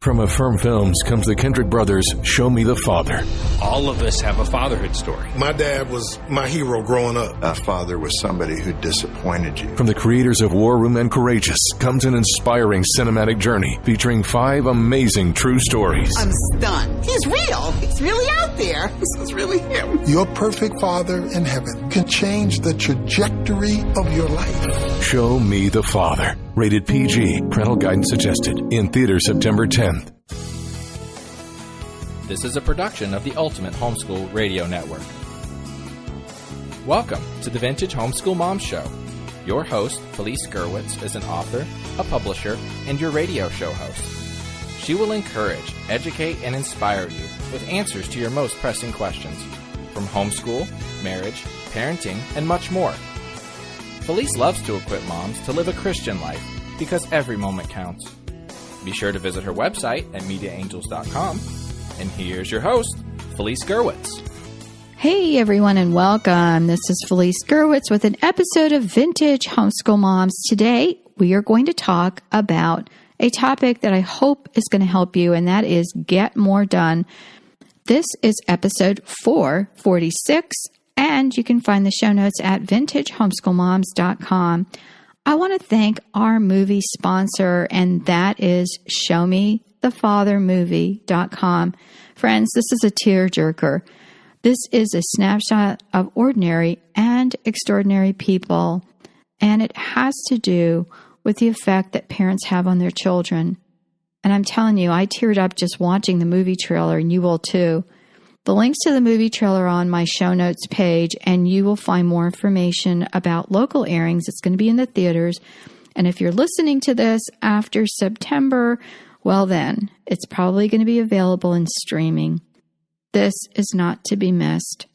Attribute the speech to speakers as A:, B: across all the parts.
A: From Affirm Films comes the Kendrick Brothers' Show Me the Father.
B: All of us have a fatherhood story.
C: My dad was my hero growing up.
D: A father was somebody who disappointed you.
A: From the creators of War Room and Courageous comes an inspiring cinematic journey featuring 5 amazing true stories.
E: I'm stunned. He's real. He's really out there. This is really him.
C: Your perfect father in heaven can change the trajectory of your life.
A: Show Me the Father. Rated PG. Parental guidance suggested. In theaters September 10th.
F: This is a production of the Ultimate Homeschool Radio Network. Welcome to the Vintage Homeschool Moms Show. Your host, Felice Gerwitz, is an author, a publisher, and your radio show host. She will encourage, educate, and inspire you with answers to your most pressing questions from homeschool, marriage, parenting, and much more. Felice loves to equip moms to live a Christian life because every moment counts. Be sure to visit her website at mediaangels.com. And here's your host, Felice Gerwitz.
G: Hey everyone and welcome. This is Felice Gerwitz with an episode of Vintage Homeschool Moms. Today we are going to talk about a topic that I hope is going to help you, and that is get more done. This is episode 446, and you can find the show notes at vintagehomeschoolmoms.com. I want to thank our movie sponsor, and that is showmethefathermovie.com. Friends, this is a tearjerker. This is a snapshot of ordinary and extraordinary people, and it has to do with the effect that parents have on their children. And I'm telling you, I teared up just watching the movie trailer, and you will too. The links to the movie trailer are on my show notes page, and you will find more information about local airings. It's going to be in the theaters. And if you're listening to this after September, well then, it's probably going to be available in streaming. This is not to be missed.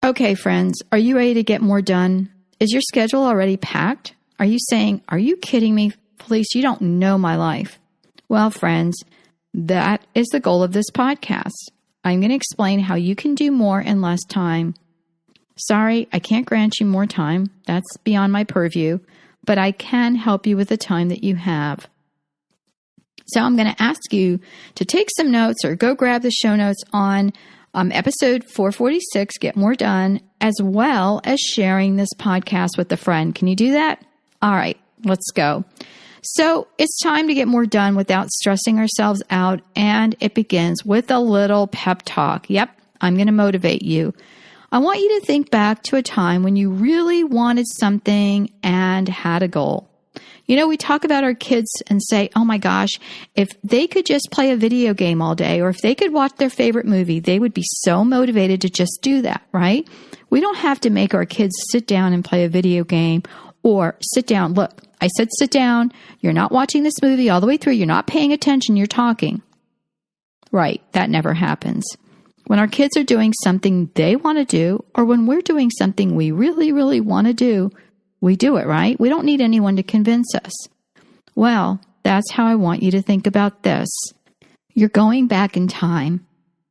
G: Okay, friends, are you ready to get more done? Is your schedule already packed? Are you saying, are you kidding me, Felice? You don't know my life. Well, friends, that is the goal of this podcast. I'm going to explain how you can do more in less time. Sorry, I can't grant you more time. That's beyond my purview, but I can help you with the time that you have. So I'm going to ask you to take some notes or go grab the show notes on episode 446, Get More Done, as well as sharing this podcast with a friend. Can you do that? All right, let's go. So it's time to get more done without stressing ourselves out, and it begins with a little pep talk. Yep, I'm going to motivate you. I want you to think back to a time when you really wanted something and had a goal. You know, we talk about our kids and say, oh my gosh, if they could just play a video game all day, or if they could watch their favorite movie, they would be so motivated to just do that, right? We don't have to make our kids sit down and play a video game or sit down. Look, I said sit down. You're not watching this movie all the way through. You're not paying attention. You're talking. Right. That never happens. When our kids are doing something they want to do, or when we're doing something we really, really want to do, we do it, right? We don't need anyone to convince us. Well, that's how I want you to think about this. You're going back in time.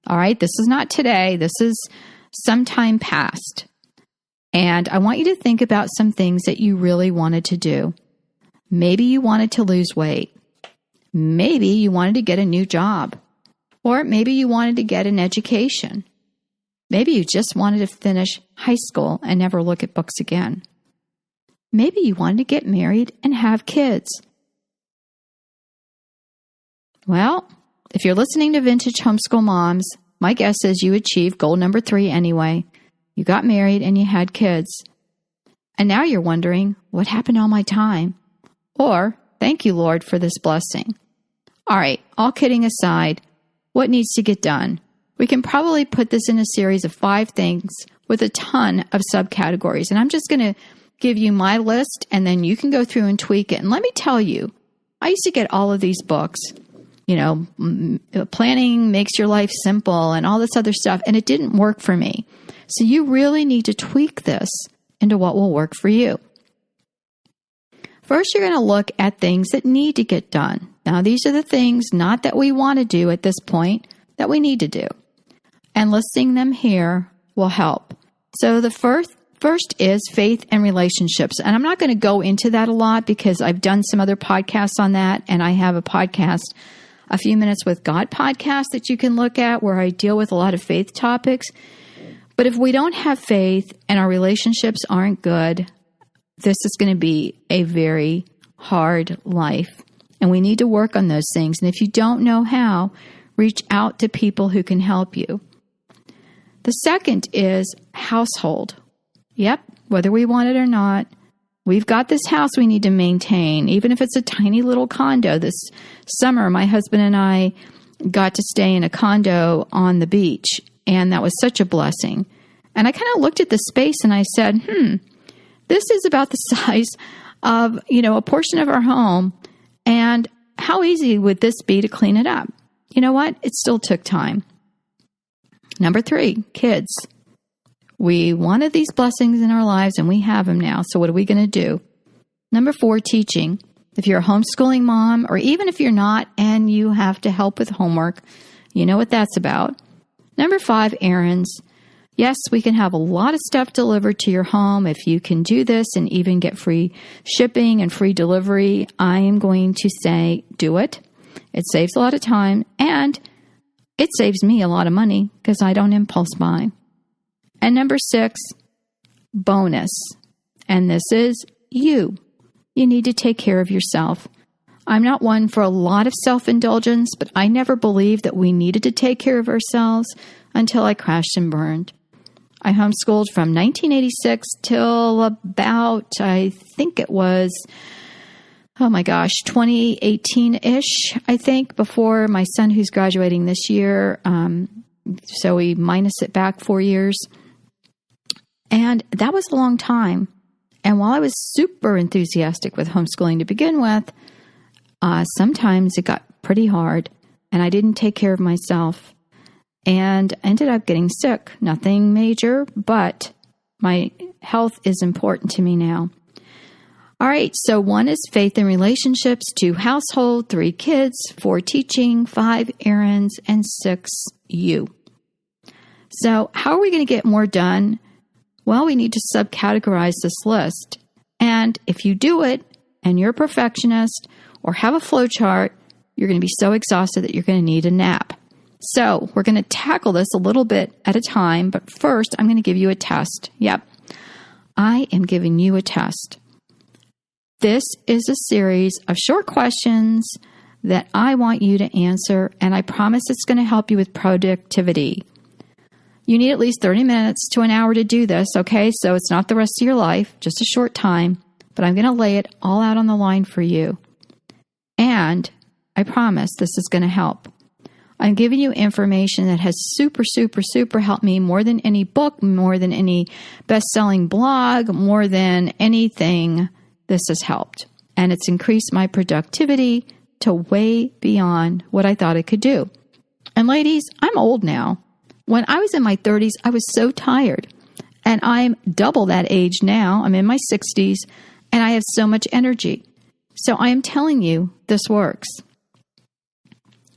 G: All right? This is not today. This is some time past. And I want you to think about some things that you really wanted to do. Maybe you wanted to lose weight. Maybe you wanted to get a new job. Or maybe you wanted to get an education. Maybe you just wanted to finish high school and never look at books again. Maybe you wanted to get married and have kids. Well, if you're listening to Vintage Homeschool Moms, my guess is you achieved goal number 3 anyway. You got married and you had kids. And now you're wondering, what happened to all my time? Or, thank you, Lord, for this blessing. All right, all kidding aside, what needs to get done? We can probably put this in a series of 5 things with a ton of subcategories. And I'm just going to give you my list, and then you can go through and tweak it. And let me tell you, I used to get all of these books, you know, Planning Makes Your Life Simple and all this other stuff, and it didn't work for me. So you really need to tweak this into what will work for you. First, you're going to look at things that need to get done. Now, these are the things not that we want to do at this point, that we need to do. And listing them here will help. So the first is faith and relationships. And I'm not going to go into that a lot because I've done some other podcasts on that, and I have a podcast A Few Minutes with God podcast that you can look at where I deal with a lot of faith topics. But if we don't have faith and our relationships aren't good, this is going to be a very hard life. And we need to work on those things. And if you don't know how, reach out to people who can help you. The second is household. Yep, whether we want it or not, we've got this house we need to maintain, even if it's a tiny little condo. This summer, my husband and I got to stay in a condo on the beach, and that was such a blessing. And I kind of looked at the space and I said, this is about the size of, a portion of our home, and how easy would this be to clean it up? You know what? It still took time. Number 3, kids. We wanted these blessings in our lives, and we have them now. So what are we going to do? Number 4, teaching. If you're a homeschooling mom, or even if you're not and you have to help with homework, you know what that's about. Number 5, errands. Yes, we can have a lot of stuff delivered to your home. If you can do this and even get free shipping and free delivery, I am going to say do it. It saves a lot of time, and it saves me a lot of money because I don't impulse buy. And number 6, bonus. And this is you. You need to take care of yourself. I'm not one for a lot of self-indulgence, but I never believed that we needed to take care of ourselves until I crashed and burned. I homeschooled from 1986 till about, I think it was, 2018-ish, I think, before my son, who's graduating this year. So we minus it back 4 years. And that was a long time. And while I was super enthusiastic with homeschooling to begin with, sometimes it got pretty hard, and I didn't take care of myself and ended up getting sick. Nothing major, but my health is important to me now. All right, so 1 is faith and relationships, 2, household, 3, kids, 4, teaching, 5, errands, and 6, you. So how are we going to get more done? Well, we need to subcategorize this list. And if you do it and you're a perfectionist or have a flow chart, you're going to be so exhausted that you're going to need a nap. So we're going to tackle this a little bit at a time, but first I'm going to give you a test. Yep, I am giving you a test. This is a series of short questions that I want you to answer, and I promise it's going to help you with productivity. You need at least 30 minutes to an hour to do this, okay? So it's not the rest of your life, just a short time, but I'm going to lay it all out on the line for you. And I promise this is going to help. I'm giving you information that has super helped me more than any book, more than any best-selling blog, more than anything. This has helped. And it's increased my productivity to way beyond what I thought it could do. And ladies, I'm old now. When I was in my 30s, I was so tired. And I'm double that age now. I'm in my 60s, and I have so much energy. So I am telling you, this works.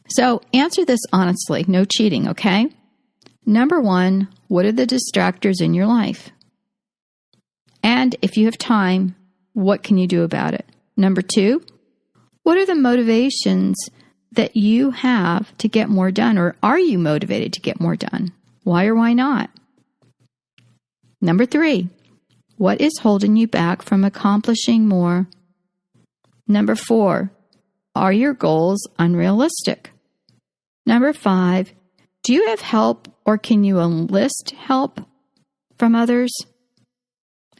G: So answer this honestly, no cheating, okay? Number 1, what are the distractors in your life? And if you have time, what can you do about it? Number 2, what are the motivations that you have to get more done, or are you motivated to get more done? Why or why not? Number 3, what is holding you back from accomplishing more? Number 4, are your goals unrealistic? Number 5, do you have help, or can you enlist help from others?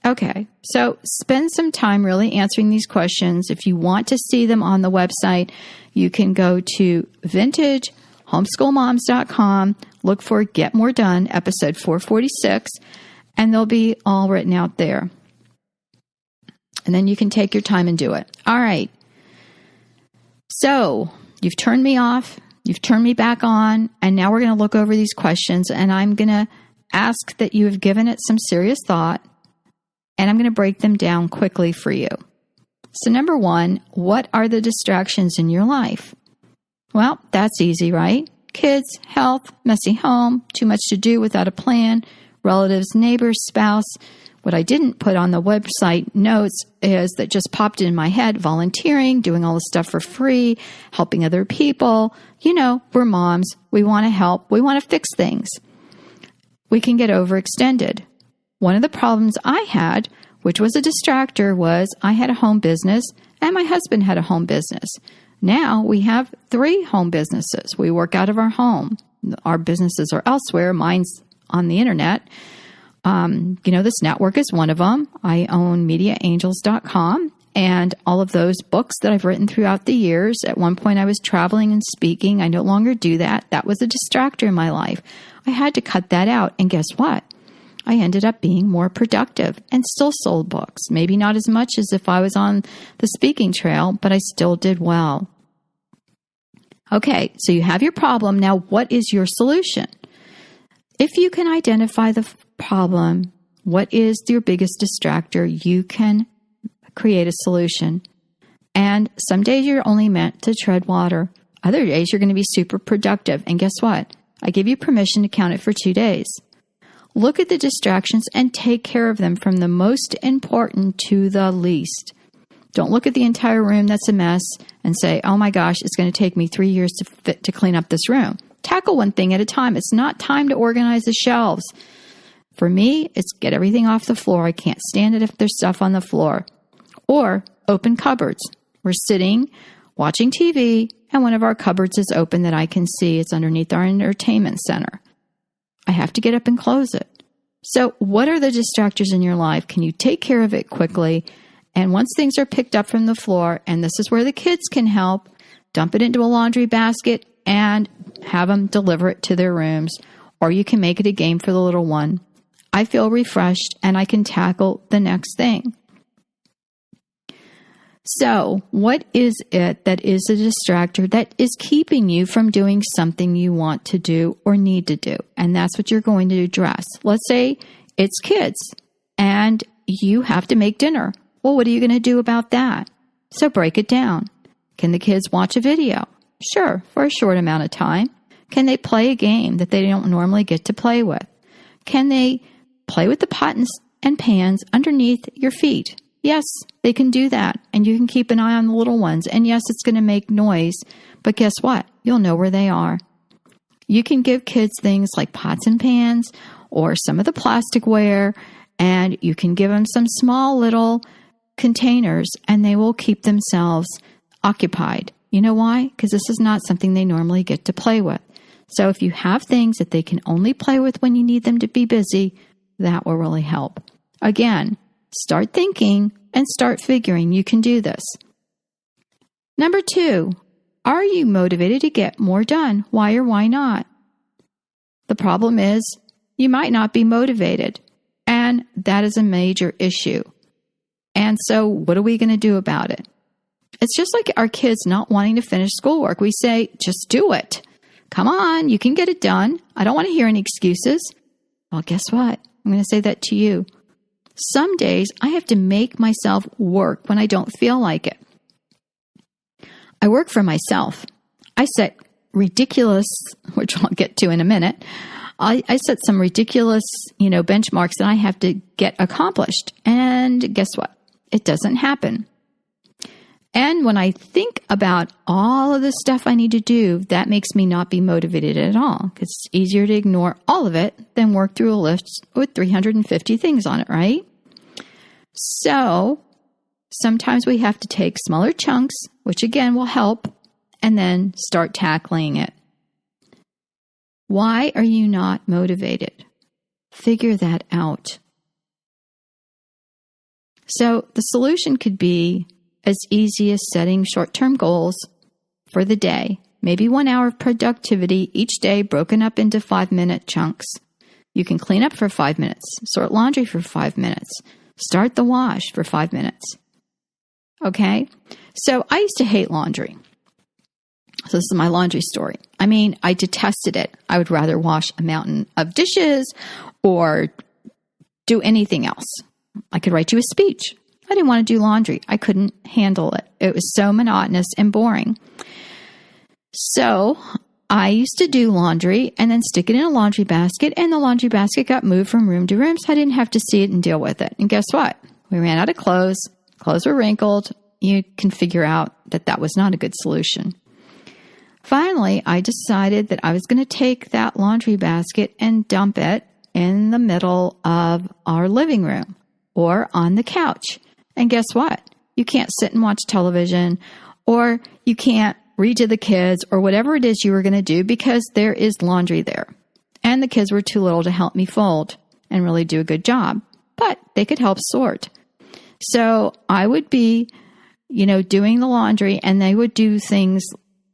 G: Okay, so spend some time really answering these questions. If you want to see them on the website, you can go to vintagehomeschoolmoms.com, look for Get More Done, episode 446, and they'll be all written out there. And then you can take your time and do it. All right. So you've turned me off, you've turned me back on, and now we're going to look over these questions, and I'm going to ask that you have given it some serious thought, and I'm going to break them down quickly for you. So number 1, what are the distractions in your life? Well, that's easy, right? Kids, health, messy home, too much to do without a plan, relatives, neighbors, spouse. What I didn't put on the website notes is that just popped in my head, volunteering, doing all this stuff for free, helping other people. You know, we're moms. We want to help. We want to fix things. We can get overextended. One of the problems I had, which was a distractor, was I had a home business and my husband had a home business. Now we have 3 home businesses. We work out of our home. Our businesses are elsewhere. Mine's on the internet. This network is one of them. I own MediaAngels.com and all of those books that I've written throughout the years. At one point I was traveling and speaking. I no longer do that. That was a distractor in my life. I had to cut that out. And guess what? I ended up being more productive and still sold books. Maybe not as much as if I was on the speaking trail, but I still did well. Okay, so you have your problem. Now, what is your solution? If you can identify the problem, what is your biggest distractor, you can create a solution. And some days you're only meant to tread water. Other days you're going to be super productive. And guess what? I give you permission to count it for 2 days. Look at the distractions and take care of them from the most important to the least. Don't look at the entire room that's a mess and say, oh my gosh, it's going to take me 3 years to clean up this room. Tackle one thing at a time. It's not time to organize the shelves. For me, it's get everything off the floor. I can't stand it if there's stuff on the floor. Or open cupboards. We're sitting, watching TV, and one of our cupboards is open that I can see. It's underneath our entertainment center. I have to get up and close it. So what are the distractors in your life? Can you take care of it quickly? And once things are picked up from the floor, and this is where the kids can help, dump it into a laundry basket and have them deliver it to their rooms. Or you can make it a game for the little one. I feel refreshed and I can tackle the next thing. So, what is it that is a distractor that is keeping you from doing something you want to do or need to do? And that's what you're going to address. Let's say it's kids and you have to make dinner. Well, what are you going to do about that? So break it down. Can the kids watch a video? Sure, for a short amount of time. Can they play a game that they don't normally get to play with? Can they play with the pots and pans underneath your feet? Yes, they can do that, and you can keep an eye on the little ones. And yes, it's going to make noise, but guess what? You'll know where they are. You can give kids things like pots and pans or some of the plasticware, and you can give them some small little containers, and they will keep themselves occupied. You know why? Because this is not something they normally get to play with. So if you have things that they can only play with when you need them to be busy, that will really help. Again, start thinking and start figuring you can do this. Number 2, are you motivated to get more done? Why or why not? The problem is you might not be motivated, and that is a major issue. And so what are we going to do about it? It's just like our kids not wanting to finish schoolwork. We say, just do it. Come on, you can get it done. I don't want to hear any excuses. Well, guess what? I'm going to say that to you. Some days I have to make myself work when I don't feel like it. I work for myself. I set ridiculous, which I'll get to in a minute. I set some ridiculous, benchmarks that I have to get accomplished. And guess what? It doesn't happen. And when I think about all of the stuff I need to do, that makes me not be motivated at all. Because it's easier to ignore all of it than work through a list with 350 things on it, right? So sometimes we have to take smaller chunks, which again will help, and then start tackling it. Why are you not motivated? Figure that out. So the solution could be as easy as setting short-term goals for the day. Maybe 1 hour of productivity each day broken up into 5-minute chunks. You can clean up for 5 minutes, sort laundry for 5 minutes, start the wash for 5 minutes. Okay? So I used to hate laundry. So this is my laundry story. I detested it. I would rather wash a mountain of dishes or do anything else. I could write you a speech. I didn't want to do laundry. I couldn't handle it. It was so monotonous and boring. So I used to do laundry and then stick it in a laundry basket, and the laundry basket got moved from room to room, so I didn't have to see it and deal with it. And guess what? We ran out of clothes. Clothes were wrinkled. You can figure out that that was not a good solution. Finally, I decided that I was going to take that laundry basket and dump it in the middle of our living room or on the couch. And guess what? You can't sit and watch television, or you can't read to the kids, or whatever it is you were going to do, because there is laundry there. And the kids were too little to help me fold and really do a good job, but they could help sort. So I would be, doing the laundry, and they would do things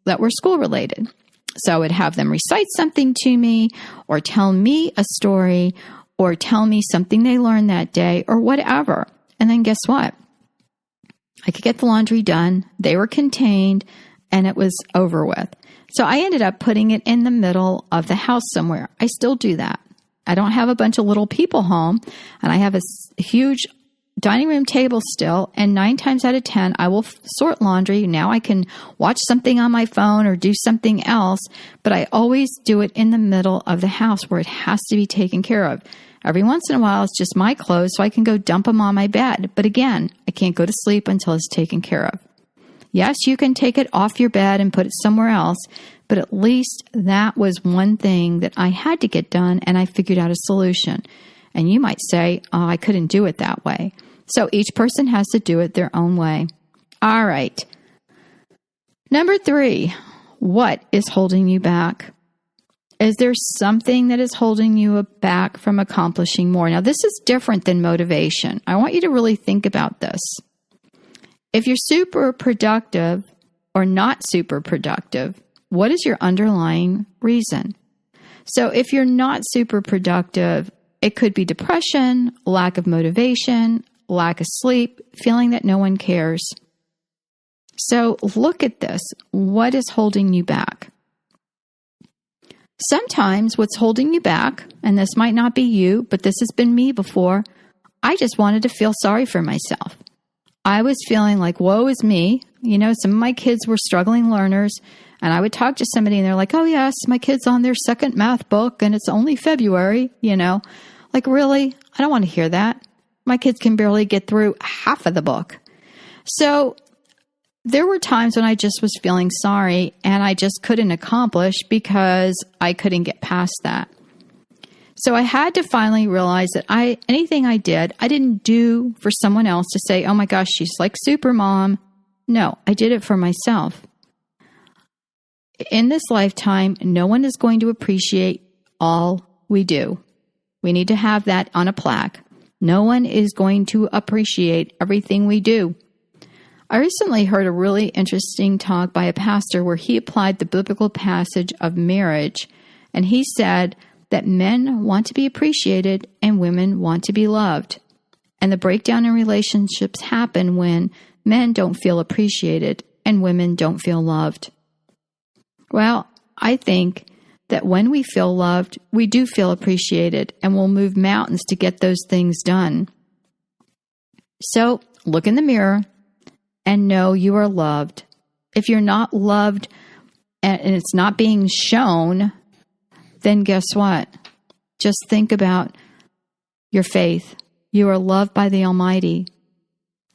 G: that were school related. So I would have them recite something to me, or tell me a story, or tell me something they learned that day, or whatever. And then guess what? I could get the laundry done. They were contained, and it was over with. So I ended up putting it in the middle of the house somewhere. I still do that. I don't have a bunch of little people home, and I have a huge dining room table still, and 9 times out of 10, I will sort laundry. Now I can watch something on my phone or do something else, but I always do it in the middle of the house where it has to be taken care of. Every once in a while, it's just my clothes, so I can go dump them on my bed. But again, I can't go to sleep until it's taken care of. Yes, you can take it off your bed and put it somewhere else, but at least that was one thing that I had to get done, and I figured out a solution. And you might say, oh, I couldn't do it that way. So each person has to do it their own way. All right. Number 3, what is holding you back? Is there something that is holding you back from accomplishing more? Now, this is different than motivation. I want you to really think about this. If you're super productive or not super productive, what is your underlying reason? So if you're not super productive, it could be depression, lack of motivation, lack of sleep, feeling that no one cares. So look at this. What is holding you back? Sometimes what's holding you back, and this might not be you, but this has been me before, I just wanted to feel sorry for myself. I was feeling like, woe is me. Some of my kids were struggling learners, and I would talk to somebody and they're like, oh yes, my kid's on their second math book and it's only February, Like, really? I don't want to hear that. My kids can barely get through half of the book. So there were times when I just was feeling sorry and I just couldn't accomplish because I couldn't get past that. So I had to finally realize that anything I did, I didn't do for someone else to say, oh my gosh, she's like super mom. No, I did it for myself. In this lifetime, no one is going to appreciate all we do. We need to have that on a plaque. No one is going to appreciate everything we do. I recently heard a really interesting talk by a pastor where he applied the biblical passage of marriage, and he said that men want to be appreciated and women want to be loved. And the breakdown in relationships happen when men don't feel appreciated and women don't feel loved. Well, I think that when we feel loved, we do feel appreciated, and we'll move mountains to get those things done. So look in the mirror and know you are loved. If you're not loved and it's not being shown, then guess what? Just think about your faith. You are loved by the Almighty.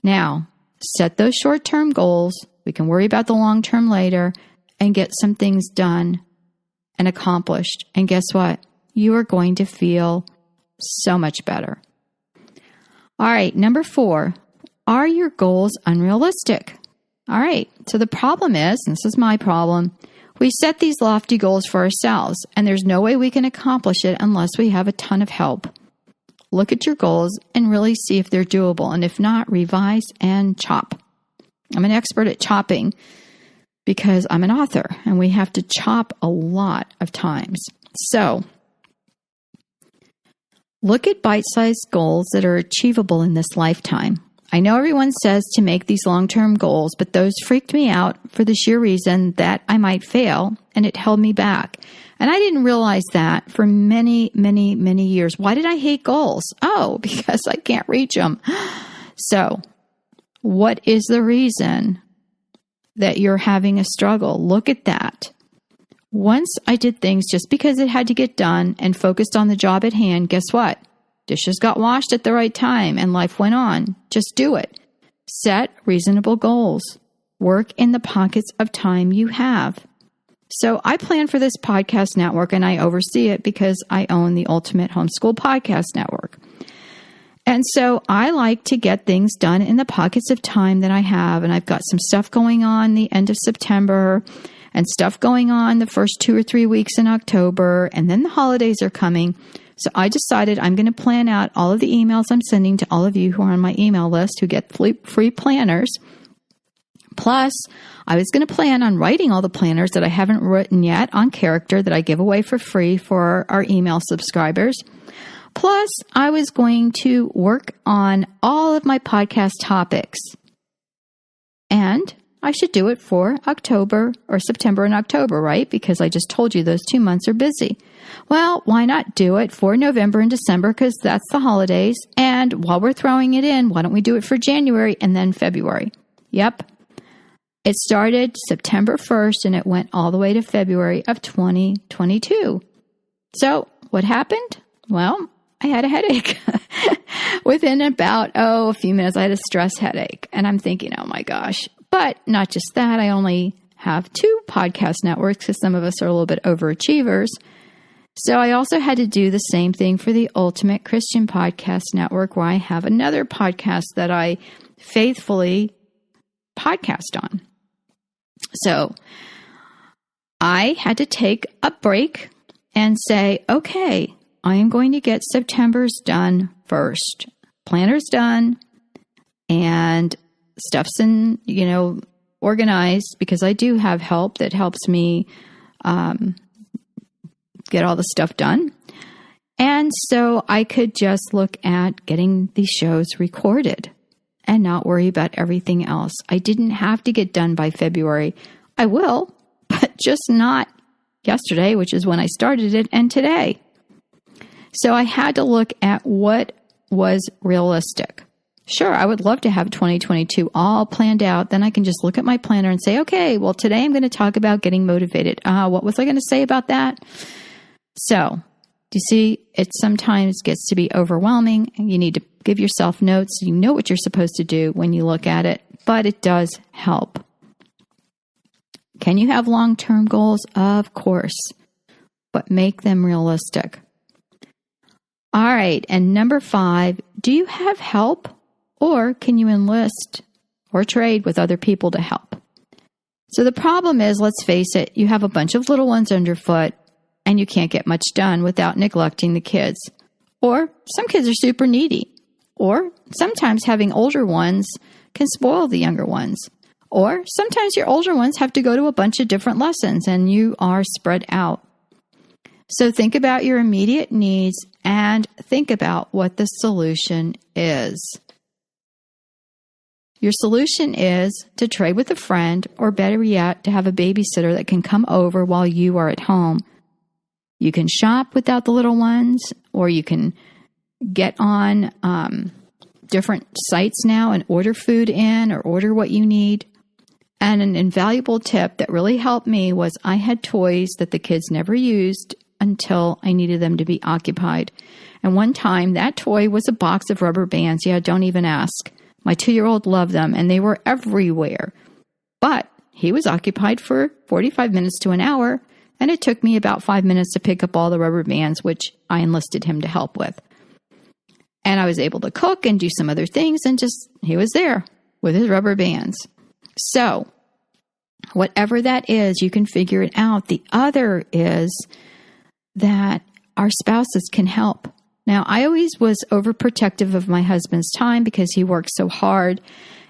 G: Now, set those short-term goals. We can worry about the long-term later and get some things done and accomplished. And guess what? You are going to feel so much better. All right, number 4, are your goals unrealistic? All right, so the problem is, and this is my problem, we set these lofty goals for ourselves, and there's no way we can accomplish it unless we have a ton of help. Look at your goals and really see if they're doable, and if not, revise and chop. I'm an expert at chopping because I'm an author, and we have to chop a lot of times. So, look at bite-sized goals that are achievable in this lifetime. I know everyone says to make these long-term goals, but those freaked me out for the sheer reason that I might fail, and it held me back. And I didn't realize that for many, many, many years. Why did I hate goals? Oh, because I can't reach them. So, what is the reason that you're having a struggle? Look at that. once I did things just because it had to get done and focused on the job at hand, guess what? Dishes got washed at the right time and life went on. Just do it. Set reasonable goals. Work in the pockets of time you have. So I plan for this podcast network and I oversee it because I own the Ultimate Homeschool Podcast Network. And so I like to get things done in the pockets of time that I have. And I've got some stuff going on the end of September and stuff going on the first 2 or 3 weeks in October. And then the holidays are coming. So I decided I'm going to plan out all of the emails I'm sending to all of you who are on my email list who get free planners. Plus, I was going to plan on writing all the planners that I haven't written yet on character that I give away for free for our email subscribers. Plus, I was going to work on all of my podcast topics. And I should do it for October or September and October, right? Because I just told you those 2 months are busy. Well, why not do it for November and December because that's the holidays. And while we're throwing it in, why don't we do it for January and then February? Yep. It started September 1st and it went all the way to February of 2022. So what happened? Well, I had a headache. Within about, a few minutes, I had a stress headache. And I'm thinking, oh my gosh. But not just that, I only have 2 podcast networks because some of us are a little bit overachievers. So I also had to do the same thing for the Ultimate Christian Podcast Network, where I have another podcast that I faithfully podcast on. So I had to take a break and say, okay, I am going to get September's done first. Planner's done and stuff's organized because I do have help that helps me get all the stuff done. And so I could just look at getting these shows recorded and not worry about everything else. I didn't have to get done by February. I will, but just not yesterday, which is when I started it, and today. So I had to look at what was realistic. Sure, I would love to have 2022 all planned out. Then I can just look at my planner and say, okay, well, today I'm going to talk about getting motivated. What was I going to say about that? So, you see, it sometimes gets to be overwhelming. And you need to give yourself notes so you know what you're supposed to do when you look at it. But it does help. Can you have long-term goals? Of course. But make them realistic. All right, and number 5, do you have help or can you enlist or trade with other people to help? So the problem is, let's face it, you have a bunch of little ones underfoot and you can't get much done without neglecting the kids. Or some kids are super needy. Or sometimes having older ones can spoil the younger ones. Or sometimes your older ones have to go to a bunch of different lessons and you are spread out. So think about your immediate needs and think about what the solution is. Your solution is to trade with a friend, or better yet, to have a babysitter that can come over while you are at home. You can shop without the little ones, or you can get on different sites now and order food in or order what you need. And an invaluable tip that really helped me was I had toys that the kids never used until I needed them to be occupied. And one time that toy was a box of rubber bands. Yeah, don't even ask. My 2-year-old loved them and they were everywhere. But he was occupied for 45 minutes to an hour, and it took me about 5 minutes to pick up all the rubber bands, which I enlisted him to help with. And I was able to cook and do some other things, and he was there with his rubber bands. So, whatever that is, you can figure it out. The other is that our spouses can help. Now, I always was overprotective of my husband's time because he worked so hard,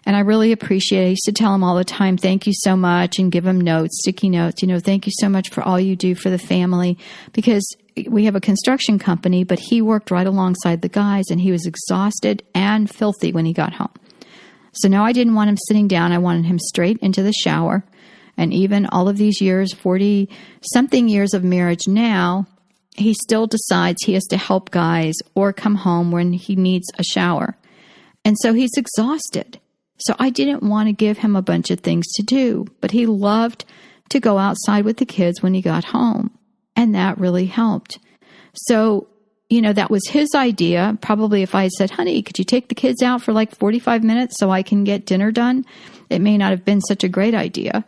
G: and I really appreciate it. I used to tell him all the time, thank you so much, and give him notes, sticky notes, thank you so much for all you do for the family, because we have a construction company, but he worked right alongside the guys, and he was exhausted and filthy when he got home. So now I didn't want him sitting down. I wanted him straight into the shower. And even all of these years, 40-something years of marriage now, he still decides he has to help guys or come home when he needs a shower. And so he's exhausted. So I didn't want to give him a bunch of things to do, but he loved to go outside with the kids when he got home. And that really helped. So, that was his idea. Probably if I had said, honey, could you take the kids out for like 45 minutes so I can get dinner done? It may not have been such a great idea.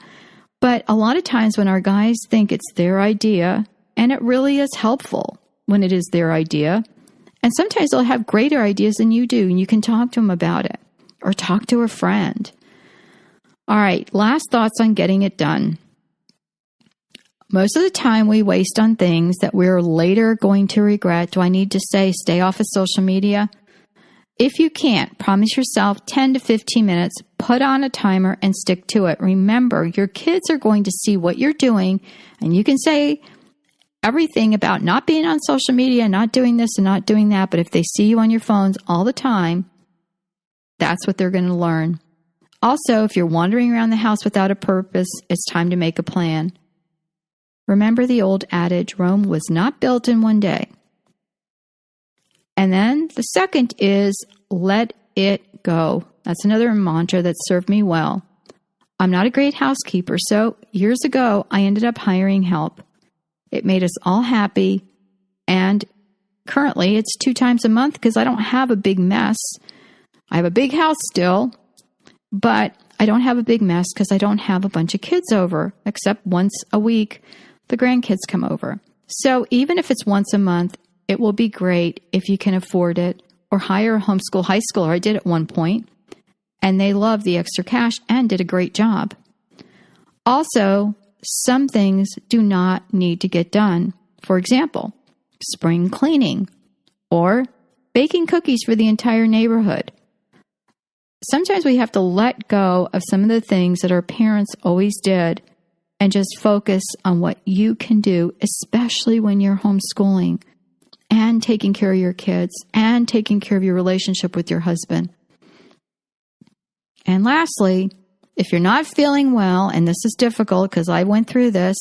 G: But a lot of times when our guys think it's their idea, and it really is helpful when it is their idea, and sometimes they'll have greater ideas than you do, and you can talk to them about it or talk to a friend. All right, last thoughts on getting it done. Most of the time we waste on things that we're later going to regret. Do I need to say stay off of social media? If you can't, promise yourself 10 to 15 minutes, put on a timer and stick to it. Remember, your kids are going to see what you're doing, and you can say everything about not being on social media, not doing this and not doing that, but if they see you on your phones all the time, that's what they're going to learn. Also, if you're wandering around the house without a purpose, it's time to make a plan. Remember the old adage, Rome was not built in one day. And then the second is let it go. That's another mantra that served me well. I'm not a great housekeeper, so years ago, I ended up hiring help. It made us all happy, and currently it's 2 times a month because I don't have a big mess. I have a big house still, but I don't have a big mess because I don't have a bunch of kids over, except once a week the grandkids come over. So even if it's once a month, it will be great if you can afford it, or hire a homeschool high schooler. I did at one point, and they loved the extra cash and did a great job. Also, some things do not need to get done. For example, spring cleaning or baking cookies for the entire neighborhood. Sometimes we have to let go of some of the things that our parents always did and just focus on what you can do, especially when you're homeschooling and taking care of your kids and taking care of your relationship with your husband. And lastly, if you're not feeling well, and this is difficult because I went through this,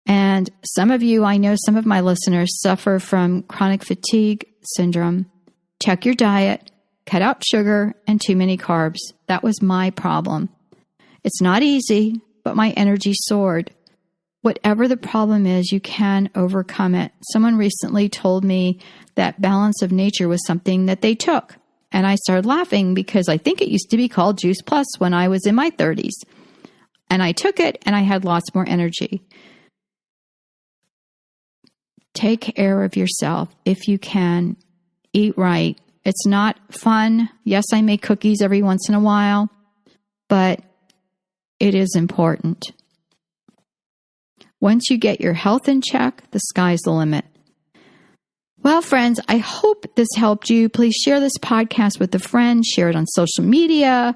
G: and some of you, I know some of my listeners suffer from chronic fatigue syndrome, check your diet, cut out sugar and too many carbs. That was my problem. It's not easy, but my energy soared. Whatever the problem is, you can overcome it. Someone recently told me that balance of nature was something that they took. And I started laughing because I think it used to be called Juice Plus when I was in my 30s. And I took it and I had lots more energy. Take care of yourself if you can. Eat right. It's not fun. Yes, I make cookies every once in a while, but it is important. Once you get your health in check, the sky's the limit. Well, friends, I hope this helped you. Please share this podcast with a friend. Share it on social media.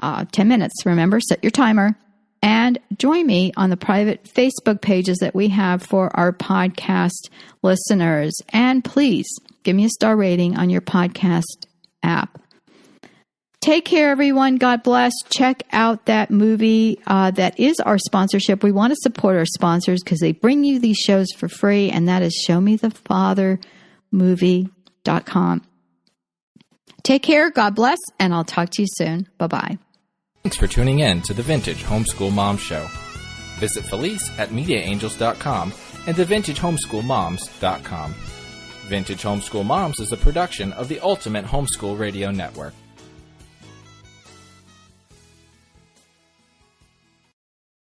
G: 10 minutes, remember, set your timer. And join me on the private Facebook pages that we have for our podcast listeners. And please give me a star rating on your podcast app. Take care, everyone. God bless. Check out that movie that is our sponsorship. We want to support our sponsors because they bring you these shows for free, and that is showmethefathermovie.com. Take care. God bless, and I'll talk to you soon. Bye-bye.
F: Thanks for tuning in to the Vintage Homeschool Moms Show. Visit Felice at MediaAngels.com and TheVintageHomeschoolMoms.com. Vintage Homeschool Moms is a production of the Ultimate Homeschool Radio Network.